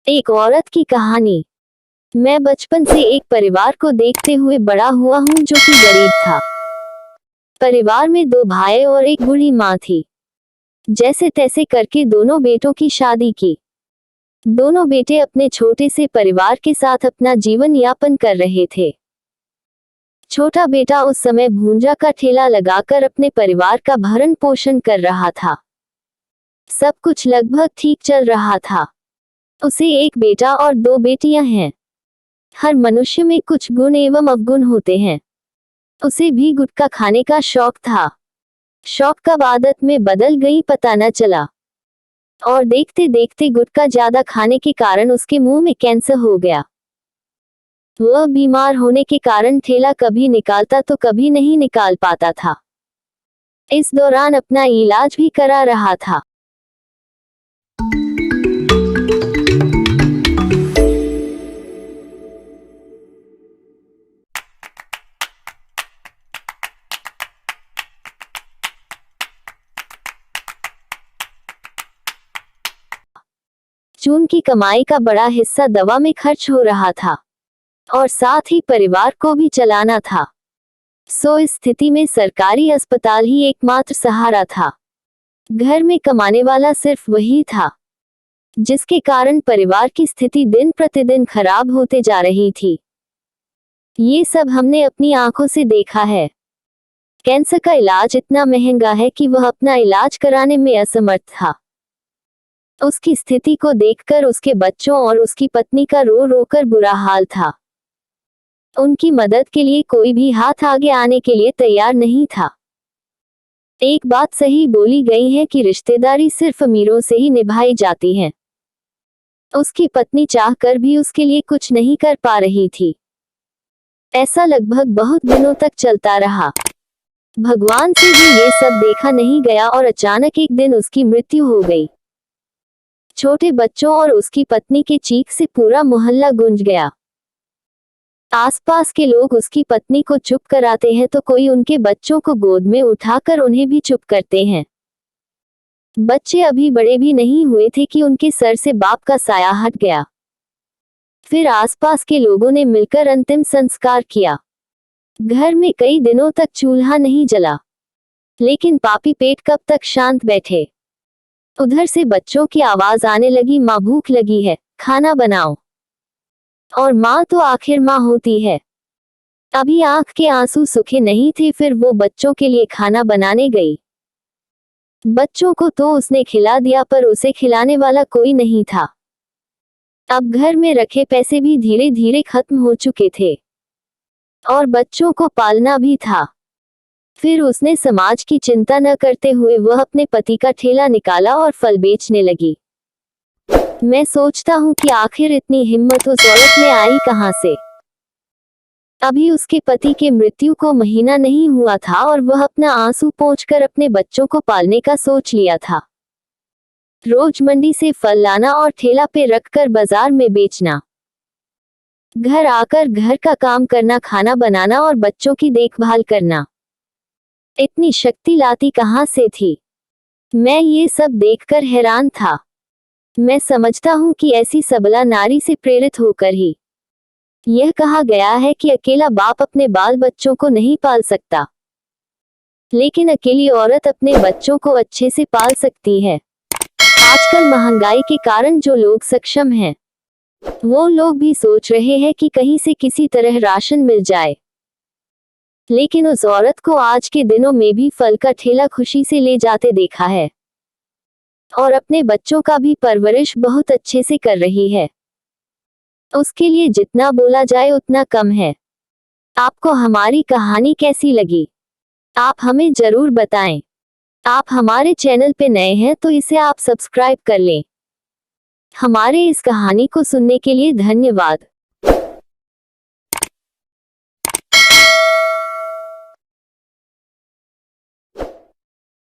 एक औरत की कहानी। मैं बचपन से एक परिवार को देखते हुए बड़ा हुआ हूँ जो कि गरीब था। परिवार में 2 भाई और एक बूढ़ी माँ थी। जैसे तैसे करके दोनों बेटों की शादी की। दोनों बेटे अपने छोटे से परिवार के साथ अपना जीवन यापन कर रहे थे। छोटा बेटा उस समय भूंजा का ठेला लगाकर अपने परिवार का भरण पोषण कर रहा था। सब कुछ लगभग ठीक चल रहा था। उसे एक बेटा और 2 बेटियां हैं। हर मनुष्य में कुछ गुण एवं अवगुण होते हैं। उसे भी गुटखा खाने का शौक था। शौक कब आदत में बदल गई पता न चला, और देखते देखते गुटखा ज्यादा खाने के कारण उसके मुंह में कैंसर हो गया। वह बीमार होने के कारण ठेला कभी निकालता तो कभी नहीं निकाल पाता था। इस दौरान अपना इलाज भी करा रहा था। जून की कमाई का बड़ा हिस्सा दवा में खर्च हो रहा था और साथ ही परिवार को भी चलाना था। सो इस स्थिति में सरकारी अस्पताल ही एकमात्र सहारा था। घर में कमाने वाला सिर्फ वही था, जिसके कारण परिवार की स्थिति दिन प्रतिदिन खराब होते जा रही थी। ये सब हमने अपनी आंखों से देखा है। कैंसर का इलाज इतना महंगा है कि वह अपना इलाज कराने में असमर्थ था। उसकी स्थिति को देखकर उसके बच्चों और उसकी पत्नी का रो रो कर बुरा हाल था। उनकी मदद के लिए कोई भी हाथ आगे आने के लिए तैयार नहीं था। एक बात सही बोली गई है कि रिश्तेदारी सिर्फ अमीरों से ही निभाई जाती है। उसकी पत्नी चाहकर भी उसके लिए कुछ नहीं कर पा रही थी। ऐसा लगभग बहुत दिनों तक चलता रहा। भगवान से भी ये सब देखा नहीं गया और अचानक एक दिन उसकी मृत्यु हो गई। छोटे बच्चों और उसकी पत्नी के चीख से पूरा मोहल्ला गूंज गया। आसपास के लोग उसकी पत्नी को चुप कराते हैं तो कोई उनके बच्चों को गोद में उठाकर उन्हें भी चुप करते हैं। बच्चे अभी बड़े भी नहीं हुए थे कि उनके सर से बाप का साया हट गया। फिर आसपास के लोगों ने मिलकर अंतिम संस्कार किया। घर में कई दिनों तक चूल्हा नहीं जला, लेकिन पापी पेट कब तक शांत बैठे। उधर से बच्चों की आवाज आने लगी, माँ भूख लगी है, खाना बनाओ। और माँ तो आखिर माँ होती है। अभी आंख के आंसू सूखे नहीं थे, फिर वो बच्चों के लिए खाना बनाने गई। बच्चों को तो उसने खिला दिया, पर उसे खिलाने वाला कोई नहीं था। अब घर में रखे पैसे भी धीरे धीरे खत्म हो चुके थे और बच्चों को पालना भी था। फिर उसने समाज की चिंता न करते हुए वह अपने पति का ठेला निकाला और फल बेचने लगी। मैं सोचता हूँ कि आखिर इतनी हिम्मत उस औरत में आई कहाँ से। अभी उसके पति के मृत्यु को महीना नहीं हुआ था और वह अपना आंसू पोंछकर अपने बच्चों को पालने का सोच लिया था। रोज मंडी से फल लाना और ठेला पे रखकर बाजार में बेचना। घर आकर घर का काम करना, खाना बनाना और बच्चों की देखभाल करना। इतनी शक्ति लाती कहाँ से थी। मैं ये सब देखकर हैरान था। मैं समझता हूँ कि ऐसी सबला नारी से प्रेरित होकर ही यह कहा गया है कि अकेला बाप अपने बाल बच्चों को नहीं पाल सकता, लेकिन अकेली औरत अपने बच्चों को अच्छे से पाल सकती है। आजकल महंगाई के कारण जो लोग सक्षम हैं, वो लोग भी सोच रहे हैं कि कहीं से किसी तरह राशन मिल जाए, लेकिन उस औरत को आज के दिनों में भी फल का ठेला खुशी से ले जाते देखा है और अपने बच्चों का भी परवरिश बहुत अच्छे से कर रही है। उसके लिए जितना बोला जाए उतना कम है। आपको हमारी कहानी कैसी लगी, आप हमें जरूर बताएं। आप हमारे चैनल पे नए हैं तो इसे आप सब्सक्राइब कर लें। हमारे इस कहानी को सुनने के लिए धन्यवाद।